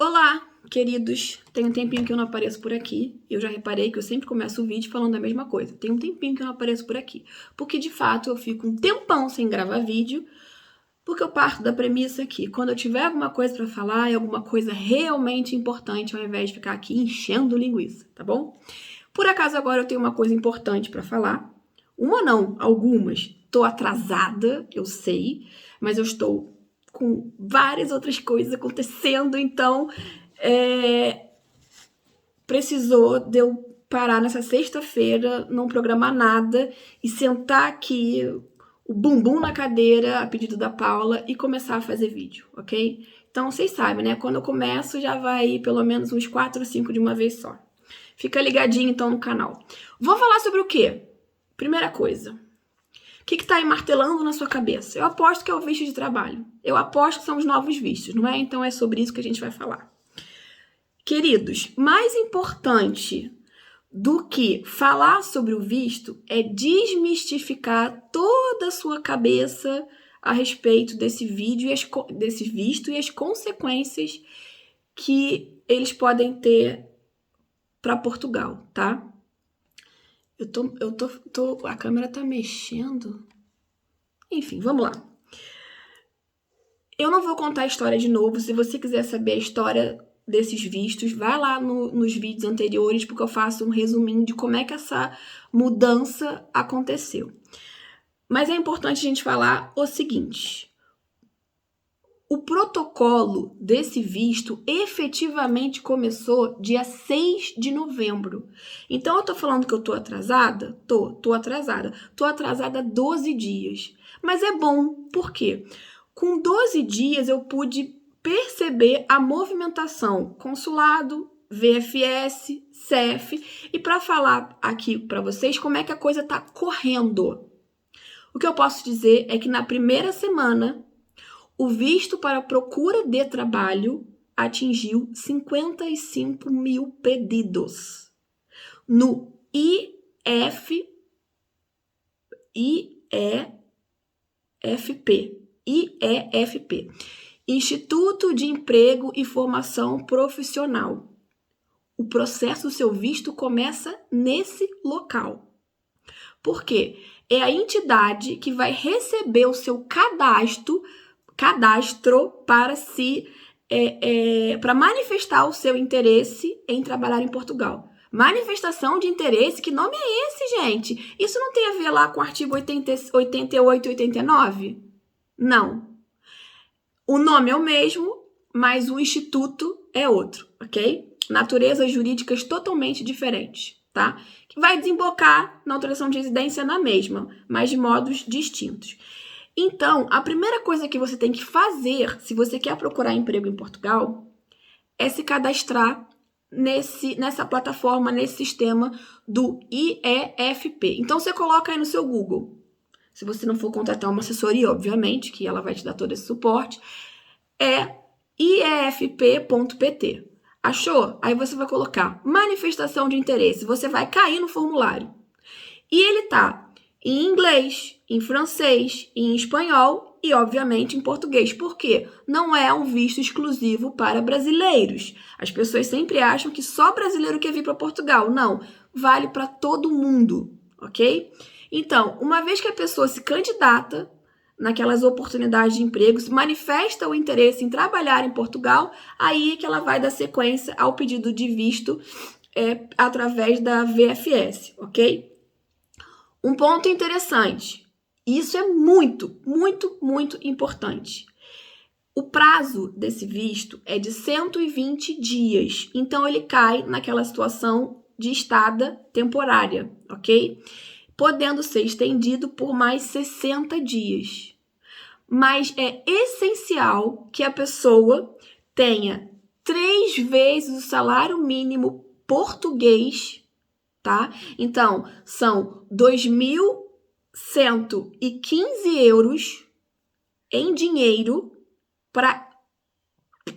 Olá, queridos. Tem um tempinho que eu não apareço por aqui. Eu já reparei que eu sempre começo o vídeo falando a mesma coisa. Tem um tempinho que eu não apareço por aqui. Porque, de fato, eu fico um tempão sem gravar vídeo, porque eu parto da premissa que quando eu tiver alguma coisa pra falar, é alguma coisa realmente importante, ao invés de ficar aqui enchendo linguiça, tá bom? Por acaso, agora eu tenho uma coisa importante pra falar. Uma não, algumas. Tô atrasada, eu sei, mas eu estou com várias outras coisas acontecendo, então precisou de eu parar nessa sexta-feira, não programar nada e sentar aqui o bumbum na cadeira a pedido da Paula e começar a fazer vídeo, ok? Então vocês sabem, né? Quando eu começo já vai pelo menos uns 4 ou 5 de uma vez só. Fica ligadinho então no canal. Vou falar sobre o quê? Primeira coisa. O que está aí martelando na sua cabeça? Eu aposto que é o visto de trabalho. Eu aposto que são os novos vistos, não é? Então é sobre isso que a gente vai falar. Queridos, mais importante do que falar sobre o visto é desmistificar toda a sua cabeça a respeito desse vídeo desse visto e as consequências que eles podem ter para Portugal, tá? A câmera tá mexendo. Enfim, vamos lá. Eu não vou contar a história de novo. Se você quiser saber a história desses vistos, vai lá nos vídeos anteriores, porque eu faço um resuminho de como é que essa mudança aconteceu. Mas é importante a gente falar o seguinte: o protocolo desse visto efetivamente começou dia 6 de novembro. Então eu tô falando que eu tô atrasada? Tô atrasada. Tô atrasada 12 dias. Mas é bom, por quê? Com 12 dias eu pude perceber a movimentação consulado, VFS, CEF, e para falar aqui para vocês como é que a coisa tá correndo. O que eu posso dizer é que na primeira semana o visto para procura de trabalho atingiu 55 mil pedidos. No IEFP, Instituto de Emprego e Formação Profissional. O processo do seu visto começa nesse local. Por quê? É a entidade que vai receber o seu cadastro para para manifestar o seu interesse em trabalhar em Portugal. Manifestação de interesse, que nome é esse, gente? Isso não tem a ver lá com o artigo 88 e 89? Não. O nome é o mesmo, mas o instituto é outro, ok? Naturezas jurídicas totalmente diferentes, tá? Que vai desembocar na autorização de residência na mesma, mas de modos distintos. Então, a primeira coisa que você tem que fazer, se você quer procurar emprego em Portugal, é se cadastrar nessa plataforma, nesse sistema do IEFP. Então, você coloca aí no seu Google. Se você não for contratar uma assessoria, obviamente, que ela vai te dar todo esse suporte, é iefp.pt. Achou? Aí você vai colocar manifestação de interesse. Você vai cair no formulário. E ele tá em inglês, em francês, em espanhol e, obviamente, em português. Por quê? Não é um visto exclusivo para brasileiros. As pessoas sempre acham que só brasileiro quer vir para Portugal. Não, vale para todo mundo, ok? Então, uma vez que a pessoa se candidata naquelas oportunidades de emprego, se manifesta o interesse em trabalhar em Portugal, aí é que ela vai dar sequência ao pedido de visto através da VFS, ok? Um ponto interessante, isso é muito, muito, muito importante. O prazo desse visto é de 120 dias, então ele cai naquela situação de estada temporária, ok? Podendo ser estendido por mais 60 dias. Mas é essencial que a pessoa tenha 3 vezes o salário mínimo português, tá? Então, são 2.115 euros em dinheiro para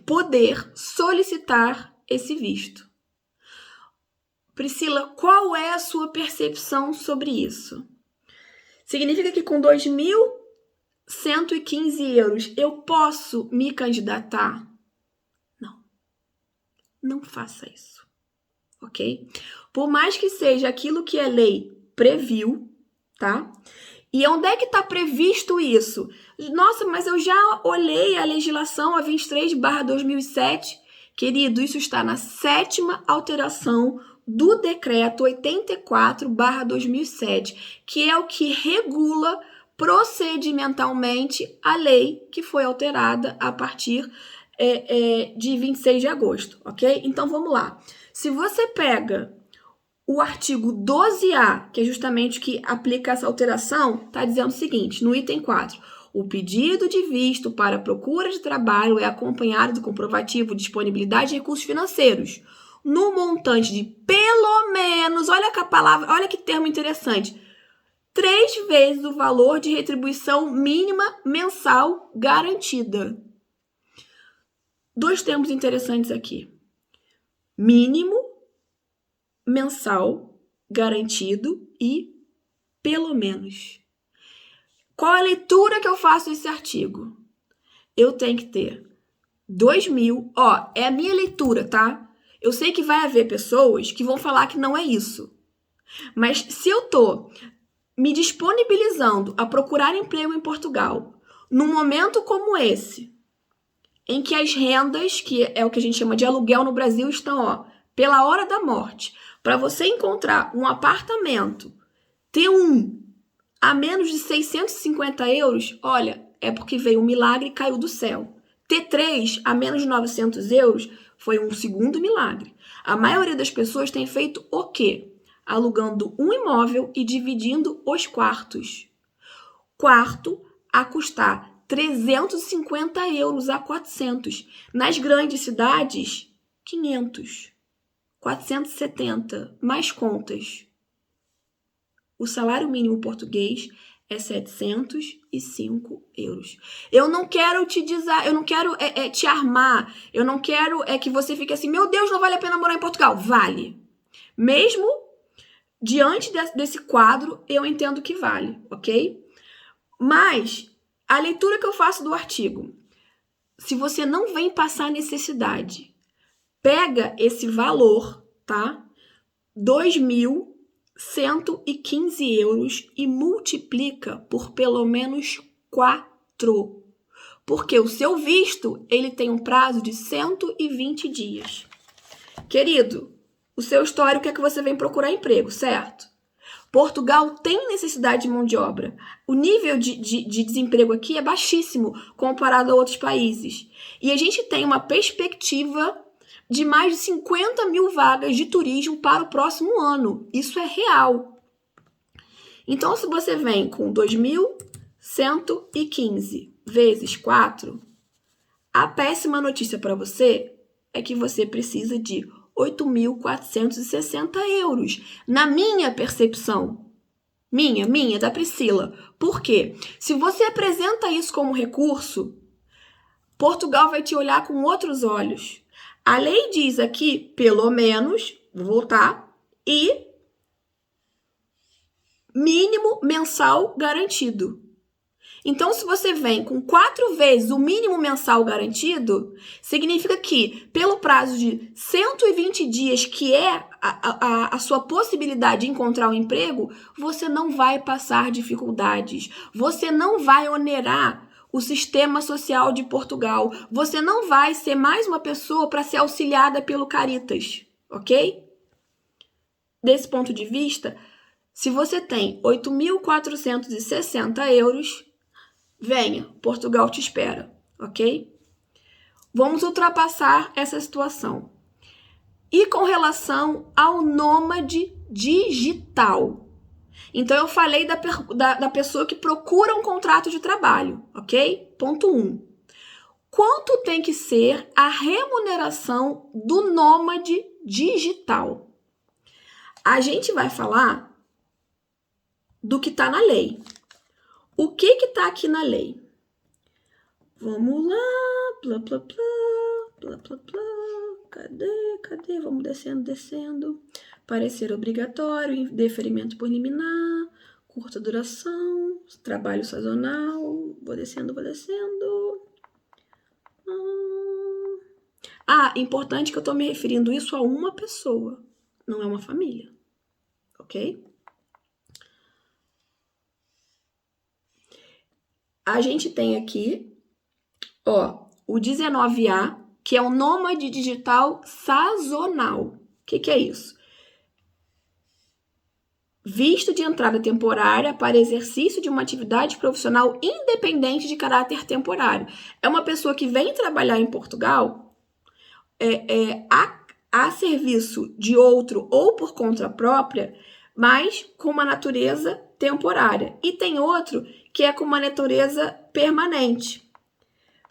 poder solicitar esse visto. Priscila, qual é a sua percepção sobre isso? Significa que com 2.115 euros eu posso me candidatar? Não. não faça isso, ok? Por mais que seja aquilo que a lei previu, tá? E onde é que está previsto isso? Nossa, mas eu já olhei a legislação, a 23/2007. Querido, isso está na 7ª alteração do decreto 84/2007, que é o que regula procedimentalmente a lei que foi alterada a partir de 26 de agosto, ok? Então, vamos lá. Se você pega o artigo 12A, que é justamente o que aplica essa alteração, está dizendo o seguinte, no item 4, o pedido de visto para procura de trabalho é acompanhado do comprovativo de disponibilidade de recursos financeiros, no montante de pelo menos, olha que palavra, olha que termo interessante, 3 vezes o valor de retribuição mínima mensal garantida. 2 termos interessantes aqui. Mínimo mensal garantido e pelo menos. Qual a leitura que eu faço desse artigo? Eu tenho que ter 2.000, é a minha leitura, tá? Eu sei que vai haver pessoas que vão falar que não é isso. Mas se eu tô me disponibilizando a procurar emprego em Portugal, num momento como esse, em que as rendas, que é o que a gente chama de aluguel no Brasil, estão, pela hora da morte. Para você encontrar um apartamento, T1, a menos de 650 euros, olha, é porque veio um milagre e caiu do céu. T3, a menos de 900 euros, foi um segundo milagre. A maioria das pessoas tem feito o quê? Alugando um imóvel e dividindo os quartos. Quarto a custar 350 euros a 400. Nas grandes cidades, 500. 470, mais contas. O salário mínimo português é 705 euros. Eu não quero te dizer, eu não quero te armar, eu não quero que você fique assim, meu Deus, não vale a pena morar em Portugal. Vale. Mesmo diante desse quadro, eu entendo que vale, ok? Mas a leitura que eu faço do artigo, se você não vem passar necessidade, pega esse valor, tá? 2.115 euros e multiplica por pelo menos 4. Porque o seu visto, ele tem um prazo de 120 dias. Querido, o seu histórico é que você vem procurar emprego, certo? Portugal tem necessidade de mão de obra. O nível de desemprego aqui é baixíssimo comparado a outros países. E a gente tem uma perspectiva de mais de 50.000 vagas de turismo para o próximo ano. Isso é real. Então, se você vem com 2.115 vezes 4, a péssima notícia para você é que você precisa de 8.460 euros. Na minha percepção. Minha, da Priscila. Por quê? Se você apresenta isso como recurso, Portugal vai te olhar com outros olhos. A lei diz aqui, pelo menos, vou voltar, e mínimo mensal garantido. Então, se você vem com 4 vezes o mínimo mensal garantido, significa que, pelo prazo de 120 dias, que é a sua possibilidade de encontrar um emprego, você não vai passar dificuldades. Você não vai onerar o sistema social de Portugal. Você não vai ser mais uma pessoa para ser auxiliada pelo Caritas, ok? Desse ponto de vista, se você tem 8.460 euros, venha, Portugal te espera, ok? Vamos ultrapassar essa situação. E com relação ao nômade digital. Então, eu falei da pessoa que procura um contrato de trabalho, ok? Ponto 1. Quanto tem que ser a remuneração do nômade digital? A gente vai falar do que está na lei. O que está aqui na lei? Vamos lá, plá, plá, plá, plá, plá, plá. Cadê? Vamos descendo. Parecer obrigatório, deferimento por liminar, curta duração, trabalho sazonal. Vou descendo. Importante que eu estou me referindo isso a uma pessoa, não é uma família, ok? A gente tem aqui, o 19A, que é o nômade digital sazonal. O que é isso? Visto de entrada temporária para exercício de uma atividade profissional independente de caráter temporário. É uma pessoa que vem trabalhar em Portugal a serviço de outro ou por conta própria, mas com uma natureza temporária. E tem outro que é com uma natureza permanente.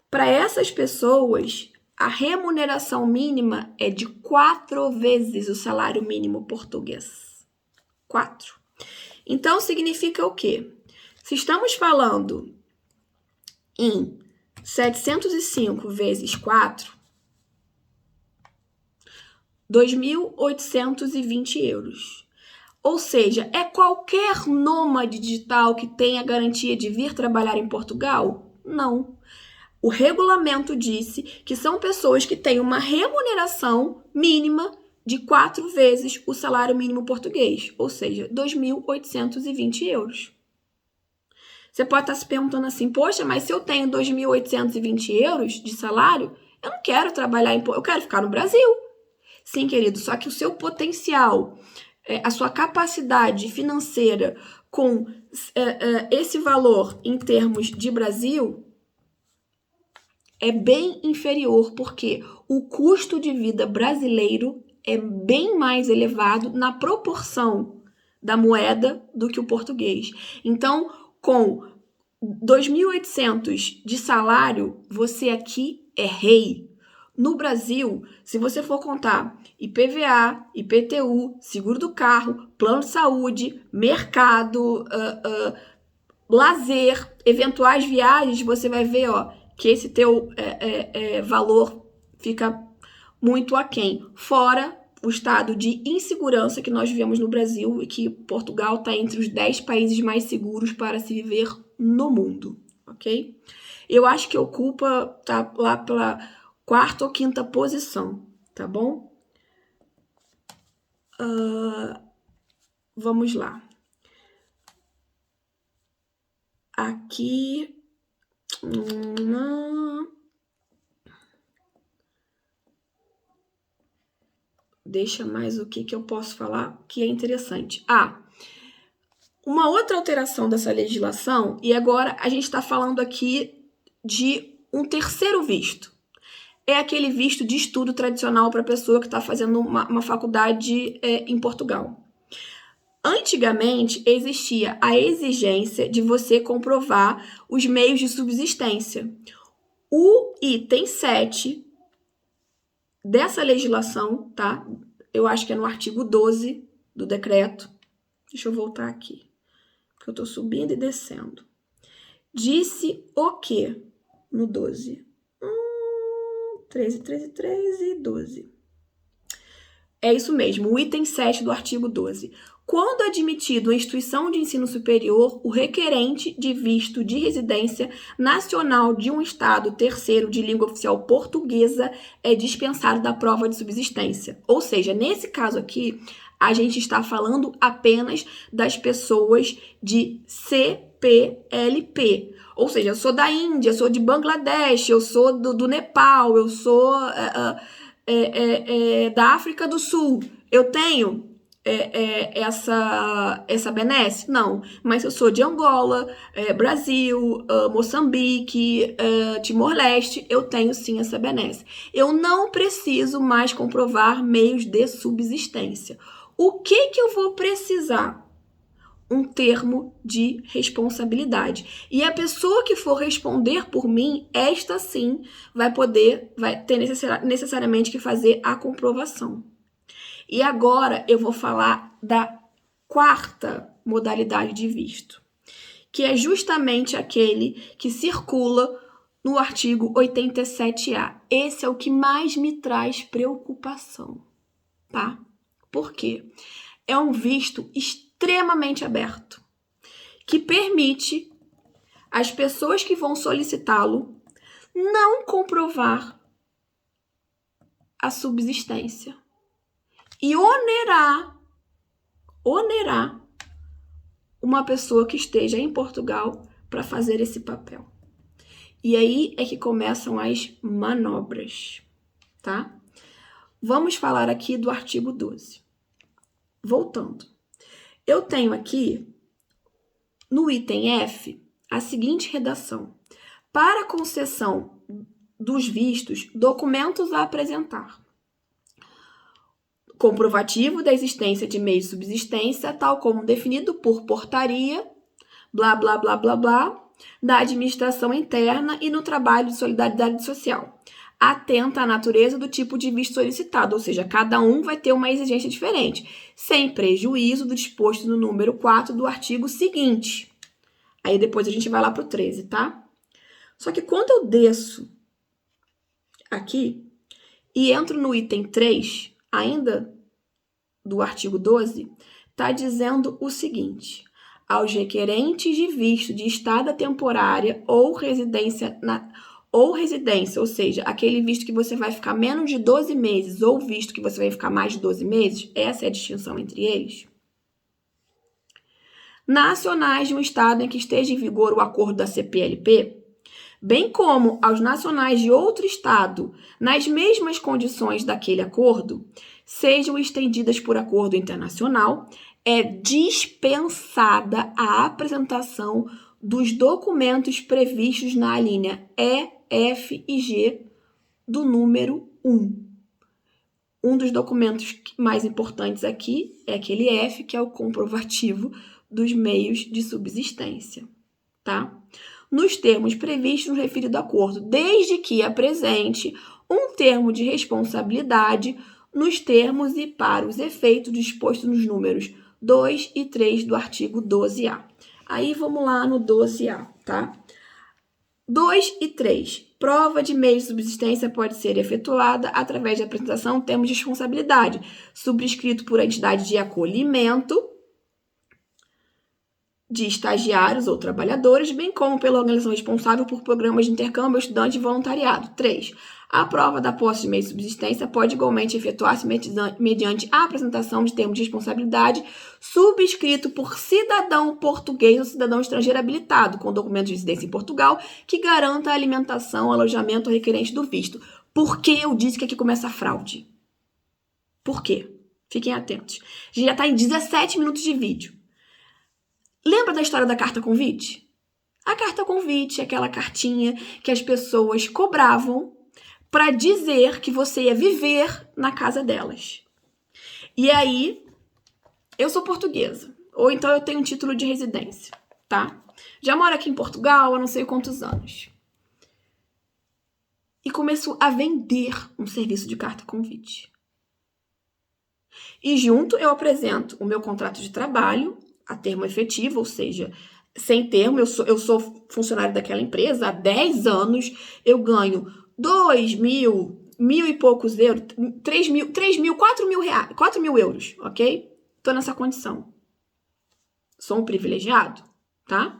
Para essas pessoas, a remuneração mínima é de 4 vezes o salário mínimo português. 4. Então, significa o quê? Se estamos falando em 705 vezes 4, 2.820 euros. Ou seja, é qualquer nômade digital que tenha garantia de vir trabalhar em Portugal? Não. O regulamento disse que são pessoas que têm uma remuneração mínima de 4 vezes o salário mínimo português, ou seja, 2.820 euros. Você pode estar se perguntando assim, poxa, mas se eu tenho 2.820 euros de salário, eu não quero trabalhar eu quero ficar no Brasil. Sim, querido, só que o seu potencial, a sua capacidade financeira com esse valor em termos de Brasil é bem inferior, porque o custo de vida brasileiro é bem mais elevado na proporção da moeda do que o português. Então, com 2.800 de salário, você aqui é rei. No Brasil, se você for contar IPVA, IPTU, seguro do carro, plano de saúde, mercado, lazer, eventuais viagens, você vai ver que esse teu valor fica muito aquém. Fora o estado de insegurança que nós vivemos no Brasil e que Portugal está entre os 10 países mais seguros para se viver no mundo, ok? Eu acho que ocupa, tá lá pela 4ª ou 5ª posição, tá bom? Vamos lá. Aqui... Deixa mais o que eu posso falar que é interessante. Uma outra alteração dessa legislação, e agora a gente está falando aqui de um terceiro visto. É aquele visto de estudo tradicional para a pessoa que está fazendo uma faculdade em Portugal. Antigamente, existia a exigência de você comprovar os meios de subsistência. O item 7 dessa legislação, tá? Eu acho que é no artigo 12 do decreto. Deixa eu voltar aqui, porque eu estou subindo e descendo. Disse o quê no 12? 13 e 12. É isso mesmo, o item 7 do artigo 12. Quando admitido em instituição de ensino superior, o requerente de visto de residência nacional de um estado terceiro de língua oficial portuguesa é dispensado da prova de subsistência. Ou seja, nesse caso aqui, a gente está falando apenas das pessoas de CPLP. Ou seja, eu sou da Índia, eu sou de Bangladesh, eu sou do Nepal, eu sou da África do Sul. Eu tenho essa benesse? Não. Mas eu sou de Angola, Brasil, Moçambique, Timor-Leste, eu tenho sim essa benesse. Eu não preciso mais comprovar meios de subsistência. O que eu vou precisar? Um termo de responsabilidade. E a pessoa que for responder por mim, esta sim vai ter necessariamente que fazer a comprovação. E agora eu vou falar da 4ª modalidade de visto, que é justamente aquele que circula no artigo 87A. Esse é o que mais me traz preocupação, tá? Por quê? É um visto extremamente aberto, que permite às pessoas que vão solicitá-lo não comprovar a subsistência e onerar uma pessoa que esteja em Portugal para fazer esse papel. E aí é que começam as manobras, tá? Vamos falar aqui do artigo 12. Voltando. Eu tenho aqui, no item F, a seguinte redação. Para concessão dos vistos, documentos a apresentar. Comprovativo da existência de meio de subsistência, tal como definido por portaria, blá, blá, blá, blá, blá, da administração interna e no trabalho de solidariedade social. Atenta à natureza do tipo de visto solicitado, ou seja, cada um vai ter uma exigência diferente, sem prejuízo do disposto no número 4 do artigo seguinte. Aí depois a gente vai lá para o 13, tá? Só que quando eu desço aqui e entro no item 3, ainda do artigo 12, está dizendo o seguinte: aos requerentes de visto de estada temporária ou residência, ou seja, aquele visto que você vai ficar menos de 12 meses ou visto que você vai ficar mais de 12 meses, essa é a distinção entre eles. Nacionais de um estado em que esteja em vigor o acordo da CPLP, bem como aos nacionais de outro estado nas mesmas condições daquele acordo, sejam estendidas por acordo internacional, é dispensada a apresentação dos documentos previstos na alínea E, F e G do número 1. Um dos documentos mais importantes aqui é aquele F, que é o comprovativo dos meios de subsistência, tá? Nos termos previstos no referido acordo, desde que apresente um termo de responsabilidade nos termos e para os efeitos dispostos nos números 2 e 3 do artigo 12A. Aí vamos lá no 12A, tá? 2 e 3. Prova de meio de subsistência pode ser efetuada através de apresentação de termos de responsabilidade, subscrito por entidade de acolhimento de estagiários ou trabalhadores, bem como pela organização responsável por programas de intercâmbio, estudante e voluntariado. 3. A prova da posse de meio de subsistência pode igualmente efetuar-se mediante a apresentação de termo de responsabilidade subscrito por cidadão português ou cidadão estrangeiro habilitado, com documento de residência em Portugal, que garanta a alimentação, alojamento requerente do visto. Por que eu disse que aqui começa a fraude? Por quê? Fiquem atentos. A gente já está em 17 minutos de vídeo. Lembra da história da carta convite? A carta convite é aquela cartinha que as pessoas cobravam para dizer que você ia viver na casa delas. E aí, eu sou portuguesa, ou então eu tenho um título de residência, tá? Já moro aqui em Portugal há não sei quantos anos. E começo a vender um serviço de carta convite. E junto eu apresento o meu contrato de trabalho, a termo efetivo, ou seja, sem termo, eu sou funcionário daquela empresa há 10 anos, eu ganho 2 mil, mil e poucos euros, 3 mil, 4 mil reais, 4 mil euros, ok? Tô nessa condição. Sou um privilegiado, tá?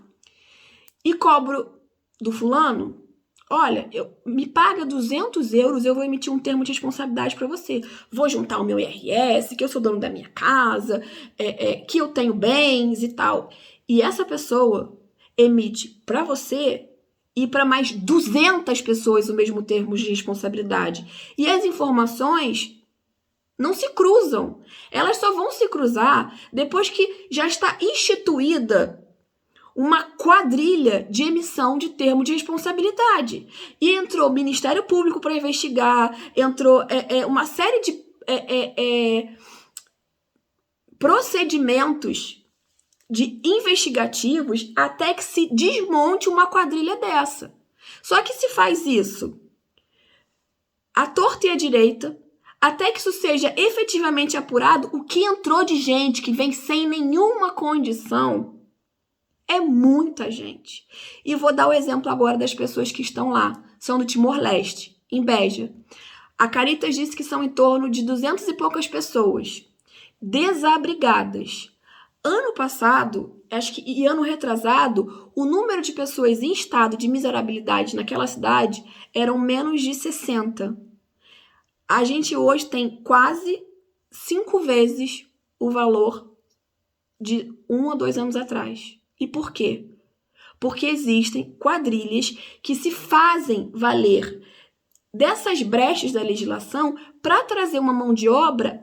E cobro do fulano, olha, me paga 200 euros, eu vou emitir um termo de responsabilidade para você. Vou juntar o meu IRS, que eu sou dono da minha casa, que eu tenho bens e tal. E essa pessoa emite para você e para mais 200 pessoas o mesmo termo de responsabilidade. E as informações não se cruzam. Elas só vão se cruzar depois que já está instituída uma quadrilha de emissão de termo de responsabilidade. E entrou o Ministério Público para investigar, entrou uma série de procedimentos de investigativos até que se desmonte uma quadrilha dessa. Só que se faz isso à torta e à direita, até que isso seja efetivamente apurado, o que entrou de gente que vem sem nenhuma condição é muita gente. E vou dar o exemplo agora das pessoas que estão lá. São do Timor-Leste, em Beja. A Caritas disse que são em torno de 200 e poucas pessoas desabrigadas. Ano passado, acho que e ano retrasado, o número de pessoas em estado de miserabilidade naquela cidade eram menos de 60. A gente hoje tem quase 5 vezes o valor de 1 a 2 anos atrás. E por quê? Porque existem quadrilhas que se fazem valer dessas brechas da legislação para trazer uma mão de obra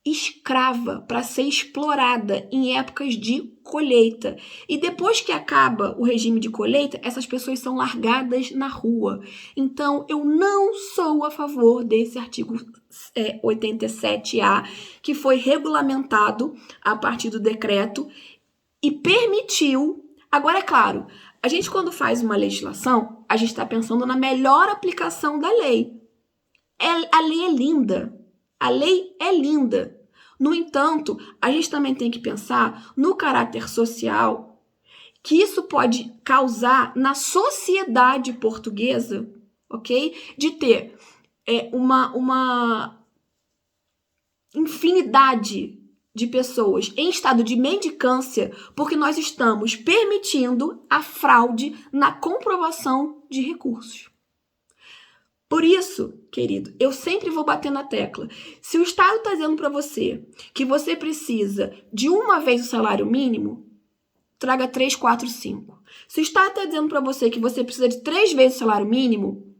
escrava para ser explorada em épocas de colheita. E depois que acaba o regime de colheita, essas pessoas são largadas na rua. Então, eu não sou a favor desse artigo 87A, que foi regulamentado a partir do decreto e permitiu. Agora, é claro, a gente quando faz uma legislação, a gente está pensando na melhor aplicação da lei. A lei é linda. A lei é linda. No entanto, a gente também tem que pensar no caráter social que isso pode causar na sociedade portuguesa, ok? De ter uma infinidade de pessoas em estado de mendicância porque nós estamos permitindo a fraude na comprovação de recursos. Por isso, querido, eu sempre vou bater na tecla. Se o Estado está dizendo para você que você precisa de uma vez o salário mínimo, traga 3, 4, 5. Se o Estado está dizendo para você que você precisa de 3 vezes o salário mínimo,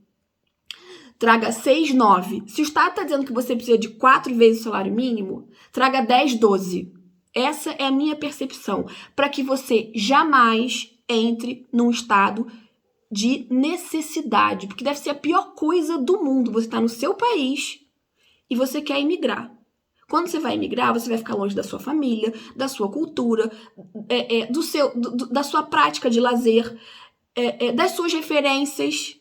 traga 6, 9. Se o Estado está dizendo que você precisa de 4 vezes o salário mínimo, traga 10, 12. Essa é a minha percepção, para que você jamais entre num estado de necessidade, porque deve ser a pior coisa do mundo. Você está no seu país e você quer emigrar. Quando você vai emigrar, você vai ficar longe da sua família, da sua cultura, da sua prática de lazer, das suas referências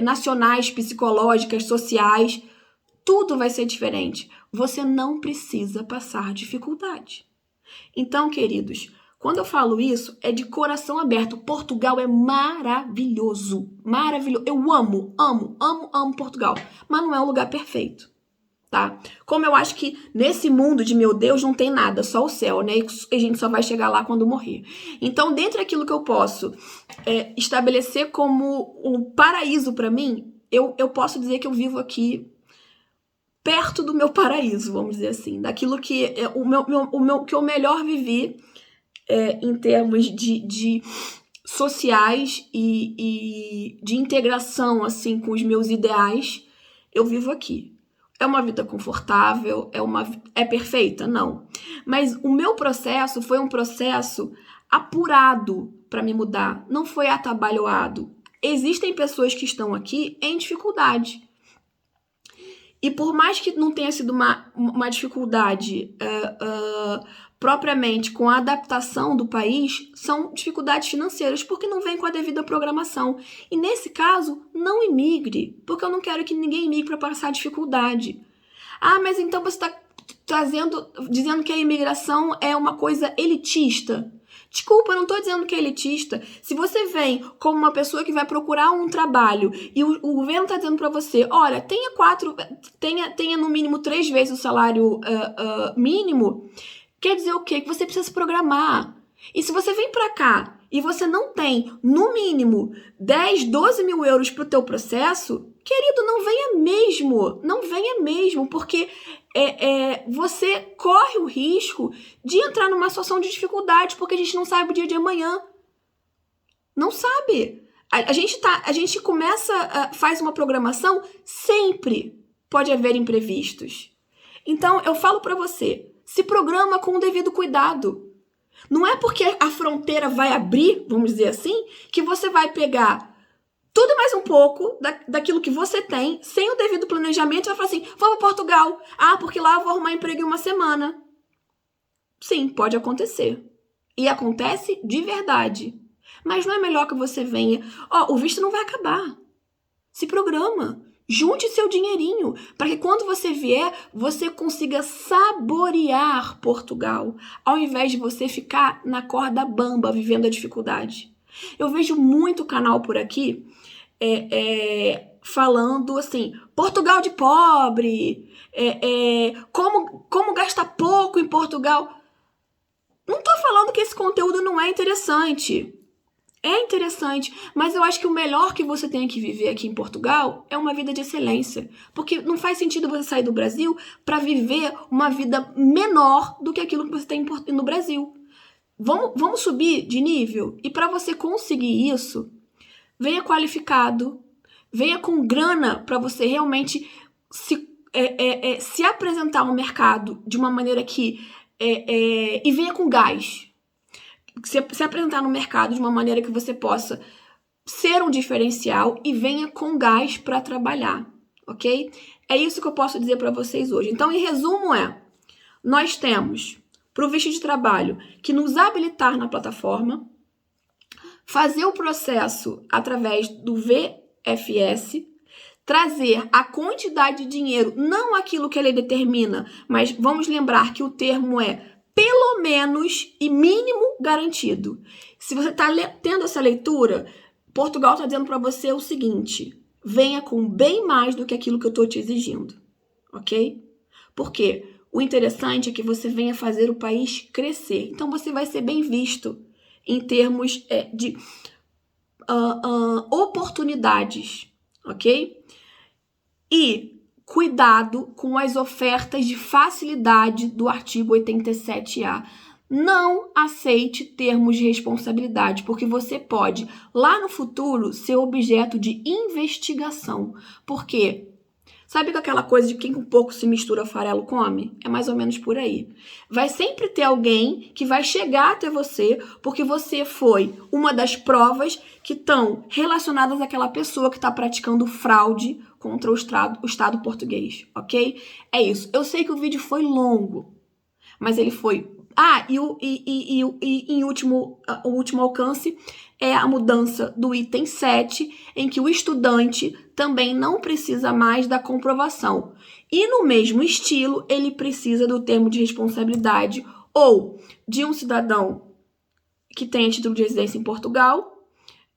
nacionais, psicológicas, sociais. Tudo vai ser diferente. Você não precisa passar dificuldade. Então, queridos, quando eu falo isso, é de coração aberto. Portugal é maravilhoso. Maravilhoso. Eu amo Portugal. Mas não é um lugar perfeito, tá? Como eu acho que nesse mundo de meu Deus não tem nada, só o céu, né? E a gente só vai chegar lá quando morrer. Então, dentro daquilo que eu posso estabelecer como um paraíso para mim, eu posso dizer que eu vivo aqui perto do meu paraíso, vamos dizer assim. Daquilo que que eu melhor vivi em termos de sociais e de integração assim com os meus ideais, eu vivo aqui. É uma vida confortável? É perfeita? Não. Mas o meu processo foi um processo apurado para me mudar. Não foi atabalhoado. Existem pessoas que estão aqui em dificuldade. E por mais que não tenha sido uma dificuldade propriamente com a adaptação do país, são dificuldades financeiras, porque não vem com a devida programação. E nesse caso, não imigre, porque eu não quero que ninguém imigre para passar dificuldade. Ah, mas então você está dizendo que a imigração é uma coisa elitista. Desculpa, eu não estou dizendo que é elitista. Se você vem como uma pessoa que vai procurar um trabalho e o governo está dizendo para você, olha, tenha no mínimo 3 vezes o salário mínimo, quer dizer o quê? Que você precisa se programar. E se você vem para cá e você não tem, no mínimo, 10, 12 mil euros para o teu processo, querido, não venha mesmo, porque você corre o risco de entrar numa situação de dificuldade, porque a gente não sabe o dia de amanhã. Não sabe. A gente faz uma programação, sempre pode haver imprevistos. Então, eu falo para você, se programa com o devido cuidado. Não é porque a fronteira vai abrir, vamos dizer assim, que você vai pegar tudo mais um pouco daquilo que você tem, sem o devido planejamento, e vai falar assim, vou para Portugal. Ah, porque lá eu vou arrumar emprego em uma semana. Sim, pode acontecer. E acontece de verdade. Mas não é melhor que você venha... o visto não vai acabar. Se programa. Junte seu dinheirinho, para que quando você vier, você consiga saborear Portugal, ao invés de você ficar na corda bamba, vivendo a dificuldade. Eu vejo muito canal por aqui falando assim, Portugal de pobre, como gasta pouco em Portugal. Não estou falando que esse conteúdo não é interessante. É interessante, mas eu acho que o melhor que você tem que viver aqui em Portugal é uma vida de excelência. Porque não faz sentido você sair do Brasil para viver uma vida menor do que aquilo que você tem no Brasil. Vamos subir de nível? E para você conseguir isso, venha qualificado, venha com grana para você realmente se apresentar no mercado de uma maneira que. E venha com gás. Se apresentar no mercado de uma maneira que você possa ser um diferencial e venha com gás para trabalhar, ok? É isso que eu posso dizer para vocês hoje. Então, em resumo, nós temos para o visto de trabalho que nos habilitar na plataforma, fazer o processo através do VFS, trazer a quantidade de dinheiro, não aquilo que a lei determina, mas vamos lembrar que o termo é pelo menos e mínimo garantido. Se você está tendo essa leitura, Portugal está dizendo para você o seguinte: venha com bem mais do que aquilo que eu estou te exigindo, ok? Porque o interessante é que você venha fazer o país crescer. Então você vai ser bem visto em termos de oportunidades, ok? E cuidado com as ofertas de facilidade do artigo 87A. Não aceite termos de responsabilidade, porque você pode, lá no futuro, ser objeto de investigação. Por quê? Sabe com aquela coisa de quem com pouco se mistura farelo come? É mais ou menos por aí. Vai sempre ter alguém que vai chegar até você porque você foi uma das provas que estão relacionadas àquela pessoa que está praticando fraude contra o Estado português, ok? É isso. Eu sei que o vídeo foi longo, mas ele foi... em último, o último alcance é a mudança do item 7, em que o estudante também não precisa mais da comprovação. E no mesmo estilo, ele precisa do termo de responsabilidade ou de um cidadão que tenha título de residência em Portugal,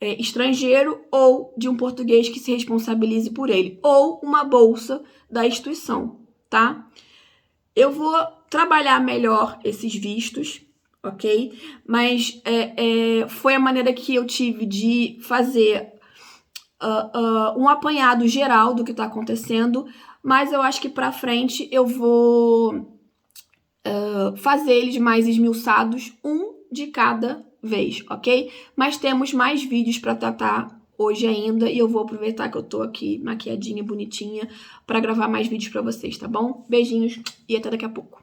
estrangeiro, ou de um português que se responsabilize por ele, ou uma bolsa da instituição, tá? Eu vou trabalhar melhor esses vistos, ok? Mas foi a maneira que eu tive de fazer um apanhado geral do que está acontecendo, mas eu acho que para frente eu vou fazer eles mais esmiuçados, um de cada vez, ok? Mas temos mais vídeos para tratar hoje ainda e eu vou aproveitar que eu tô aqui maquiadinha, bonitinha, para gravar mais vídeos para vocês, tá bom? Beijinhos e até daqui a pouco.